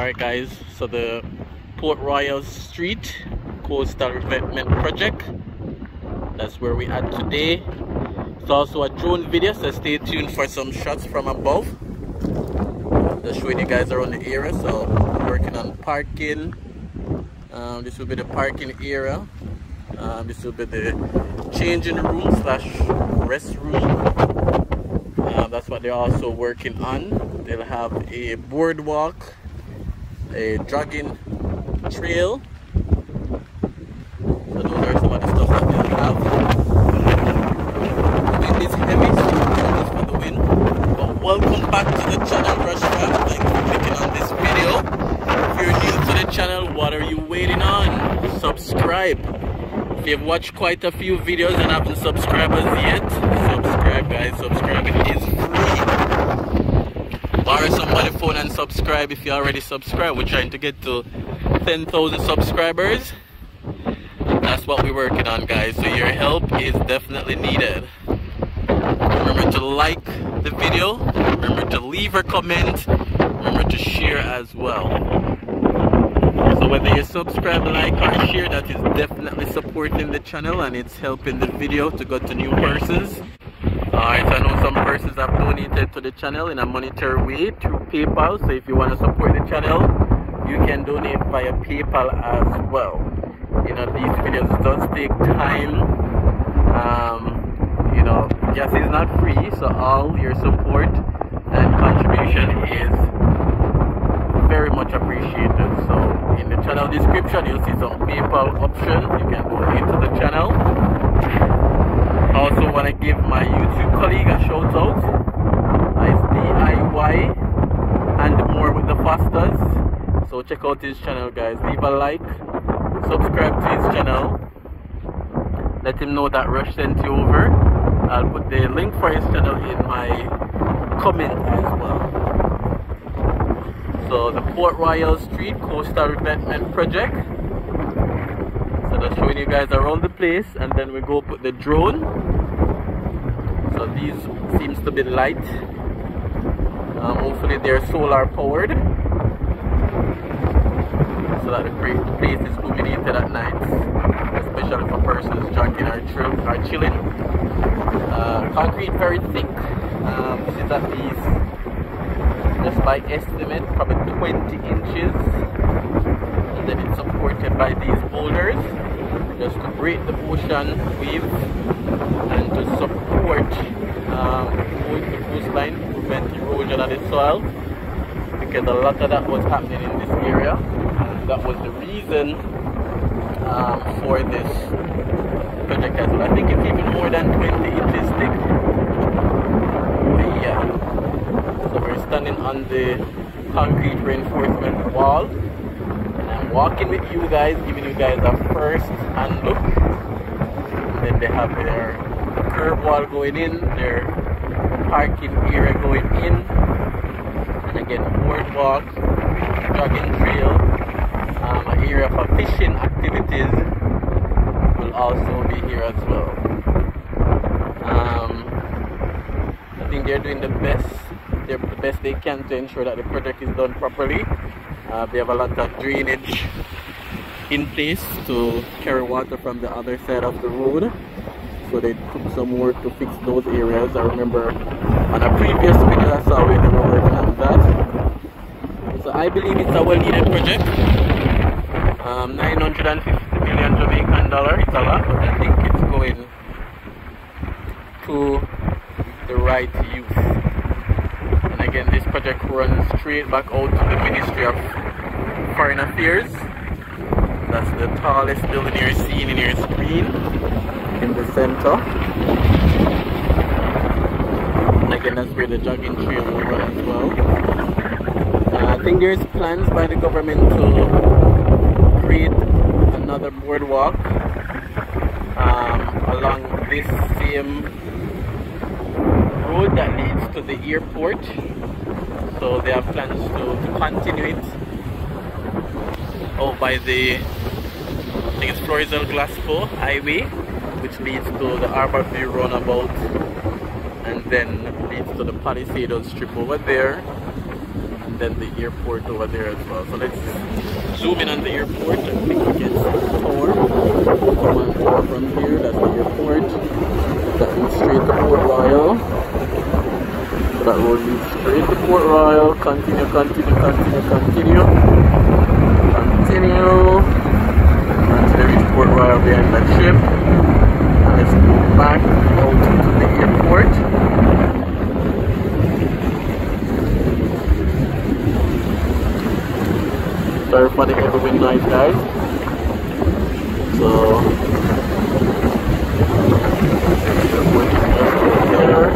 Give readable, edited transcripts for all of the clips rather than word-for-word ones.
Alright guys, so the Port Royal Street Coastal Revetment project, that's where we at today. It's also a drone video, so stay tuned for some shots from above. Just showing you guys around the area. So we're working on parking. This will be the parking area. This will be the changing room slash restroom. That's what they're also working on. They'll have a boardwalk, a jogging trail. So those are some of the stuff that they'll have. The wind is heavy, so just for the wind. But welcome back to the channel, Rush Fam. Thanks for clicking on this video. If you're new to the channel, what are you waiting on? Subscribe. If you've watched quite a few videos and haven't subscribed as yet, subscribe guys, subscribing is free. Borrow somebody's phone and subscribe if you already subscribed. We're trying to get to 10,000 subscribers. That's what we're working on guys, so your help is definitely needed. Remember to like the video, remember to leave a comment, remember to share as well. So whether you subscribe, like or share, that is definitely supporting the channel and it's helping the video to go to new persons. Alright, I know some persons have donated to the channel in a monetary way through PayPal, so if you want to support the channel, you can donate via PayPal as well. You know, these videos does take time. You know, yes, it's not free, so all your support and contribution is very much appreciated. So in the channel description you'll see some PayPal options. You can donate to the channel. I also want to give my YouTube colleague a shout out. It's DIY and more with the Fosters. So check out his channel guys. Leave a like, subscribe to his channel, let him know that Rush sent you over. I'll put the link for his channel in my comment as well. So the Port Royal Street Coastal Revetment project. So just showing you guys around the place, and then we go put the drone. So these seems to be light. Hopefully they're solar powered, so that the place is illuminated at night, especially for persons jogging or chilling. Concrete very thick. This is at least, just by estimate, probably 20 inches. And then it's supported by these boulders, just to break the ocean wave and to support the coastline, prevent erosion of the soil, because a lot of that was happening in this area. That was the reason for this project as well. I think it's even more than 20 inches thick. But yeah, so we're standing on the concrete reinforcement wall, and I'm walking with you guys, giving you guys a first hand look. And then they have their curb wall going in, their parking area going in, and again boardwalk, jogging trail, an area for fishing activities will also be here as well. I think they're doing the best they can to ensure that the project is done properly. They have a lot of drainage in place to carry water from the other side of the road, so they took some work to fix those areas. I remember on a previous video I saw where they were working on that. So I believe it's a well-needed project. 950 million Jamaican dollar, it's a lot, but I think it's going to the right use. And again, this project runs straight back out to the Ministry of Foreign Affairs. That's the tallest building you're seeing in your screen in the center. And again, that's where the jogging trail will run as well. I think there's plans by the government to create another boardwalk along this same road that leads to the airport. So they have plans to continue it out by the, I think it's Floresville Glasgow Highway, which leads to the Harbour View roundabout, and then leads to the Palisades strip over there. and then the airport over there as well. So let's zoom in on the airport. I think we can see the tower. Come on, tour from here. That's the airport. That leads straight to Port Royal. So that road leads straight to Port Royal. Continue, continue, continue, continue. Continue. Until they reach Port Royal behind that ship. And let's go back out to the airport. Sorry for the echoing noise, guys. So there.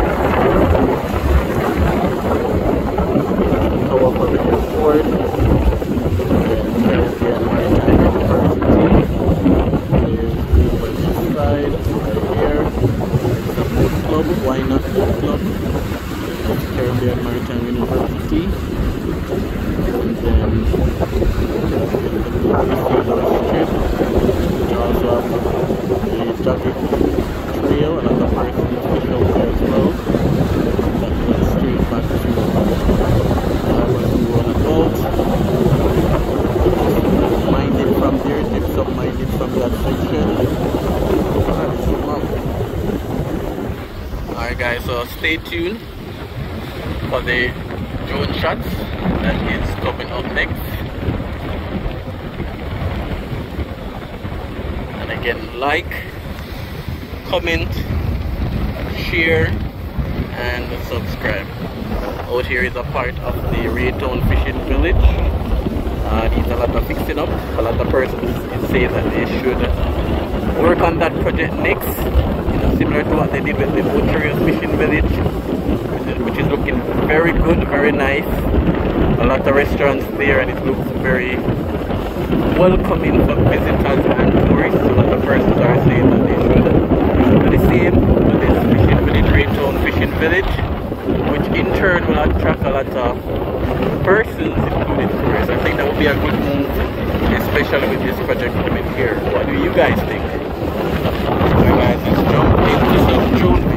Tower for the airport. Side right here. The boat club. Why not boat club? Caribbean Maritime University. And then we also have the Jacket Trail, another person fish out there as well. That goes straight back to what we want to boat. Mind it from there, dip some mind it from that section. Alright guys, so stay tuned for the drone shots that is coming up next. And again, like, comment, share, and subscribe. Out here is a part of the Raytown Fishing Village. Needs a lot of fixing up. A lot of persons say that they should work on that project next, similar to what they did with the Oterios Fishing Village, which is looking very good, very nice. A lot of restaurants there, and it looks very welcoming for visitors and tourists. A lot of persons are saying that they should do the same to this fishing village, Raytown Fishing Village, which in turn will attract a lot of persons, including tourists. I think that would be a good move, especially with this project coming here. What do you guys think? Alright guys, let's jump into some drone views.